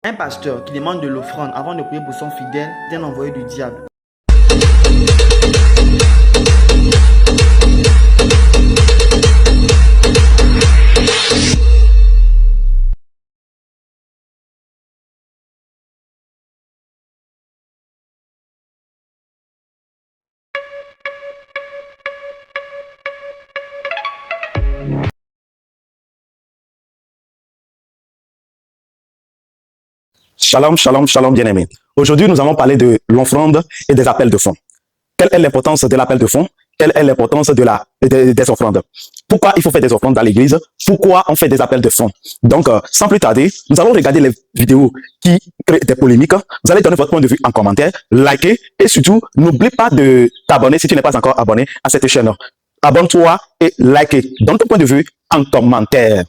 Un pasteur qui demande de l'offrande avant de prier pour son fidèle est un envoyé du diable. Shalom, shalom, shalom, bien-aimés. Aujourd'hui, nous allons parler de l'offrande et des appels de fonds. Quelle est l'importance de l'appel de fonds? Quelle est l'importance des offrandes? Pourquoi il faut faire des offrandes dans l'église? Pourquoi on fait des appels de fonds? Donc, sans plus tarder, nous allons regarder les vidéos qui créent des polémiques. Vous allez donner votre point de vue en commentaire, liker et surtout, n'oublie pas de t'abonner si tu n'es pas encore abonné à cette chaîne. Abonne-toi et likez. Donne ton point de vue en commentaire.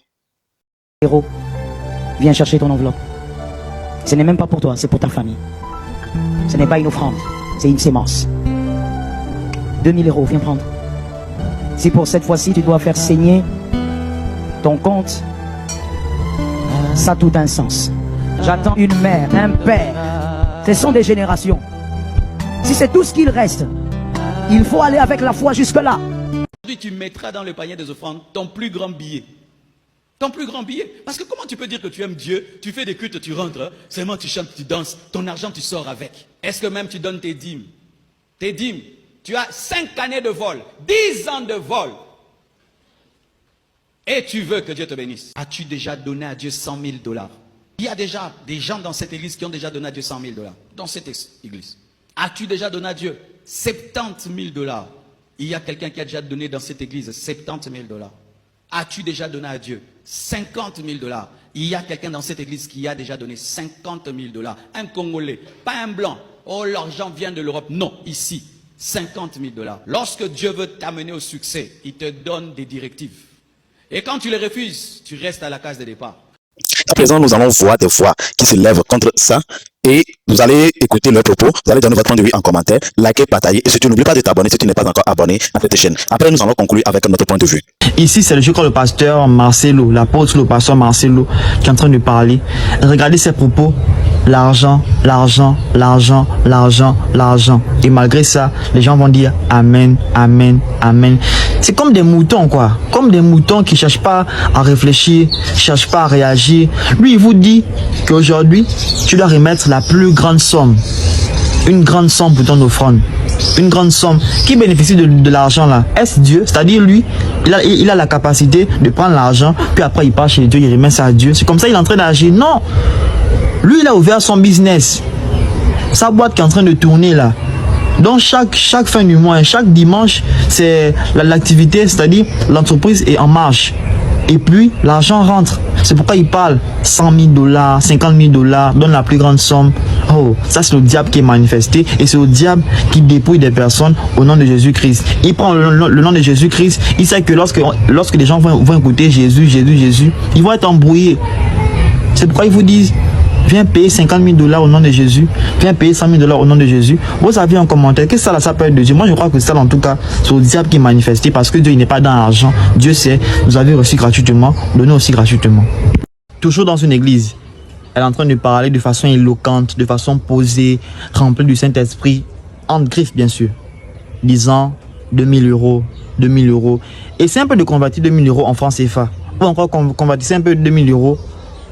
Héros, viens chercher ton enveloppe. Ce n'est même pas pour toi, c'est pour ta famille. Ce n'est pas une offrande, c'est une sémence. 2000 €, viens prendre. Si pour cette fois-ci tu dois faire saigner ton compte, ça a tout un sens. J'attends une mère, un père. Ce sont des générations. Si c'est tout ce qu'il reste, il faut aller avec la foi jusque-là. Aujourd'hui, tu mettras dans le panier des offrandes ton plus grand billet. Ton plus grand billet. Parce que comment tu peux dire que tu aimes Dieu, tu fais des cultes, tu rentres, seulement tu chantes, tu danses, ton argent tu sors avec. Est-ce que même tu donnes tes dîmes? Tes dîmes. Tu as 5 années de vol, 10 ans de vol. Et tu veux que Dieu te bénisse. As-tu déjà donné à Dieu 100 000 $? Il y a déjà des gens dans cette église qui ont déjà donné à Dieu 100 000 $. Dans cette église. As-tu déjà donné à Dieu 70 000 $? Il y a quelqu'un qui a déjà donné dans cette église 70 000 $. As-tu déjà donné à Dieu 50 000 $? Il y a quelqu'un dans cette église qui a déjà donné 50 000 $. Un Congolais, pas un blanc. Oh, l'argent vient de l'Europe. Non, ici, 50 000 $. Lorsque Dieu veut t'amener au succès, il te donne des directives. Et quand tu les refuses, tu restes à la case de départ. À présent, nous allons voir des voix qui se lèvent contre ça. Et vous allez écouter leurs propos, vous allez donner votre point de vue en commentaire, liker, partager et surtout n'oubliez pas de t'abonner si tu n'es pas encore abonné à cette chaîne. Après, nous allons conclure avec notre point de vue. Ici, c'est le pasteur Marcelo, l'apôtre, le pasteur Marcelo qui est en train de parler. Regardez ses propos. L'argent, l'argent, l'argent, l'argent, l'argent. Et malgré ça, les gens vont dire Amen, Amen, Amen. C'est comme des moutons, quoi. Comme des moutons qui ne cherchent pas à réfléchir, ne cherchent pas à réagir. Lui, il vous dit qu'aujourd'hui, tu dois remettre la plus grande somme. Une grande somme pour ton offrande. Une grande somme. Qui bénéficie de l'argent là? Est-ce Dieu? C'est-à-dire lui, il a la capacité de prendre l'argent, puis après il part chez Dieu, il remet ça à Dieu. C'est comme ça qu'il est en train d'agir. Non! Lui, il a ouvert son business. Sa boîte qui est en train de tourner là. Donc chaque fin du mois, chaque dimanche, c'est l'activité, c'est-à-dire l'entreprise est en marche. Et puis, l'argent rentre. C'est pourquoi il parle 100 000 $, 50 000 $, donne la plus grande somme. Oh, ça c'est le diable qui est manifesté. Et c'est le diable qui dépouille des personnes au nom de Jésus-Christ. Il prend le nom de Jésus-Christ. Il sait que lorsque les gens vont écouter Jésus, Jésus, Jésus, ils vont être embrouillés. C'est pourquoi ils vous disent, viens payer 50 000 $ au nom de Jésus. Viens payer 100 000 $ au nom de Jésus. Vous avez un commentaire. Qu'est-ce que ça peut être de Dieu? Moi, je crois que ça, en tout cas, c'est le diable qui est manifesté parce que Dieu n'est pas dans l'argent. Dieu sait, vous avez reçu gratuitement, donnez aussi gratuitement. Toujours dans une église, elle est en train de parler de façon éloquente, de façon posée, remplie du Saint-Esprit, en griffe, bien sûr, disant 2000 €, 2000 €. Et c'est un peu de convertir 2000 € en francs CFA. Ou encore convertissez un peu 2000 €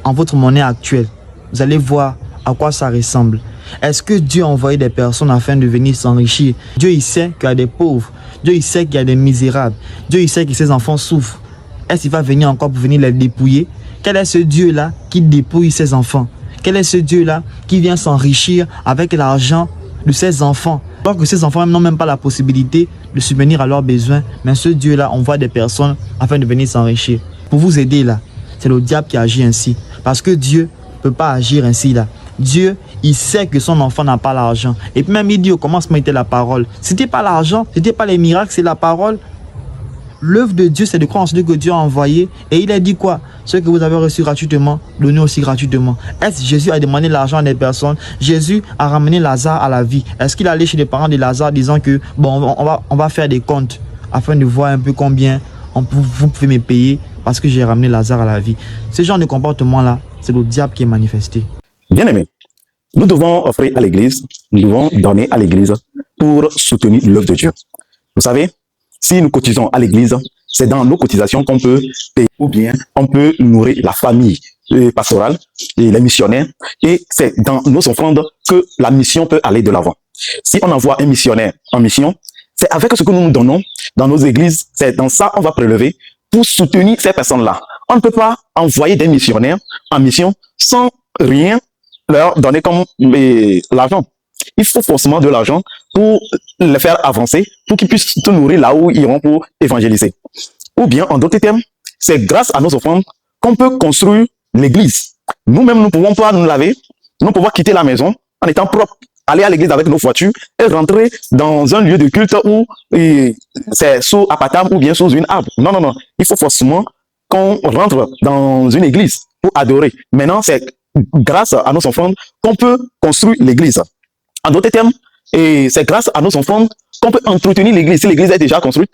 en votre monnaie actuelle. Vous allez voir à quoi ça ressemble. Est-ce que Dieu a envoyé des personnes afin de venir s'enrichir? Dieu, il sait qu'il y a des pauvres. Dieu, il sait qu'il y a des misérables. Dieu, il sait que ses enfants souffrent. Est-ce qu'il va venir encore pour venir les dépouiller? Quel est ce Dieu-là qui dépouille ses enfants? Quel est ce Dieu-là qui vient s'enrichir avec l'argent de ses enfants? Alors que ces enfants n'ont même pas la possibilité de subvenir à leurs besoins. Mais ce Dieu-là envoie des personnes afin de venir s'enrichir. Pour vous aider là, c'est le diable qui agit ainsi. Parce que Dieu ne peut pas agir ainsi là. Dieu, il sait que son enfant n'a pas l'argent. Et puis même il dit au commencement était la parole. C'était pas l'argent, c'était pas les miracles, c'est la parole. L'œuvre de Dieu, c'est de croire en celui que Dieu a envoyé. Et il a dit quoi? Ce que vous avez reçu gratuitement, donnez aussi gratuitement. Est-ce que Jésus a demandé l'argent à des personnes? Jésus a ramené Lazare à la vie. Est-ce qu'il est allé chez les parents de Lazare disant que bon, on va faire des comptes afin de voir un peu combien vous pouvez me payer parce que j'ai ramené Lazare à la vie? Ce genre de comportement-là, c'est le diable qui est manifesté. Bien-aimés, nous devons offrir à l'Église, nous devons donner à l'Église pour soutenir l'œuvre de Dieu. Vous savez, si nous cotisons à l'Église, c'est dans nos cotisations qu'on peut payer ou bien on peut nourrir la famille pastorale et les missionnaires. Et c'est dans nos offrandes que la mission peut aller de l'avant. Si on envoie un missionnaire en mission, c'est avec ce que nous nous donnons dans nos églises, c'est dans ça qu'on va prélever pour soutenir ces personnes-là. On ne peut pas envoyer des missionnaires en mission sans rien leur donner comme l'argent. Il faut forcément de l'argent pour les faire avancer, pour qu'ils puissent se nourrir là où ils iront pour évangéliser. Ou bien, en d'autres termes, c'est grâce à nos offrandes qu'on peut construire l'église. Nous-mêmes, nous ne pouvons pas nous laver, nous pouvons quitter la maison en étant propres, aller à l'église avec nos voitures et rentrer dans un lieu de culte où c'est sous appartement ou bien sous une arbre. Non, non, non. Il faut forcément qu'on rentre dans une église pour adorer. Maintenant, c'est grâce à nos offrandes qu'on peut construire l'église. En d'autres termes, c'est grâce à nos offrandes qu'on peut entretenir l'église. Si l'église est déjà construite,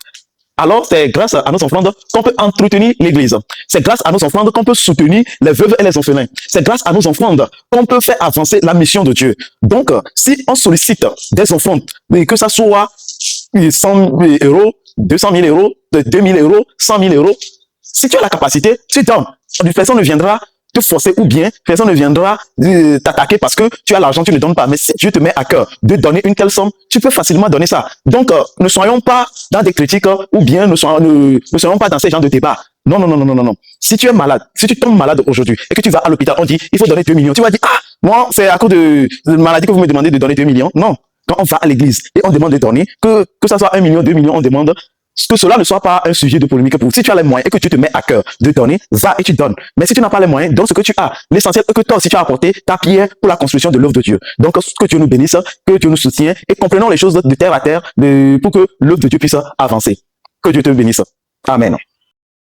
alors c'est grâce à nos offrandes qu'on peut entretenir l'église. C'est grâce à nos offrandes qu'on peut soutenir les veuves et les orphelins. C'est grâce à nos offrandes qu'on peut faire avancer la mission de Dieu. Donc, si on sollicite des offrandes, que ça soit 100 euros, 200 000 euros, 2 000 euros, 100 000 euros, si tu as la capacité, tu donnes. Personne ne viendra te forcer ou bien personne ne viendra t'attaquer parce que tu as l'argent, tu ne donnes pas. Mais si Dieu te met à cœur de donner une telle somme, tu peux facilement donner ça. Donc, ne soyons pas dans des critiques ou bien ne soyons pas dans ces genres de débats. Non, non, non, non, non, non. Si tu es malade, si tu tombes malade aujourd'hui et que tu vas à l'hôpital, on dit, il faut donner 2 millions. Tu vas dire, ah, moi, c'est à cause de maladie que vous me demandez de donner 2 millions. Non. Quand on va à l'église et on demande de donner, que ça soit 1 million, 2 millions, on demande que cela ne soit pas un sujet de polémique pour vous. Si tu as les moyens et que tu te mets à cœur de donner, va et tu donnes. Mais si tu n'as pas les moyens, donne ce que tu as. L'essentiel est que toi aussi tu as apporté ta pierre pour la construction de l'œuvre de Dieu. Donc, que Dieu nous bénisse, que Dieu nous soutienne et comprenons les choses de terre à terre pour que l'œuvre de Dieu puisse avancer. Que Dieu te bénisse. Amen.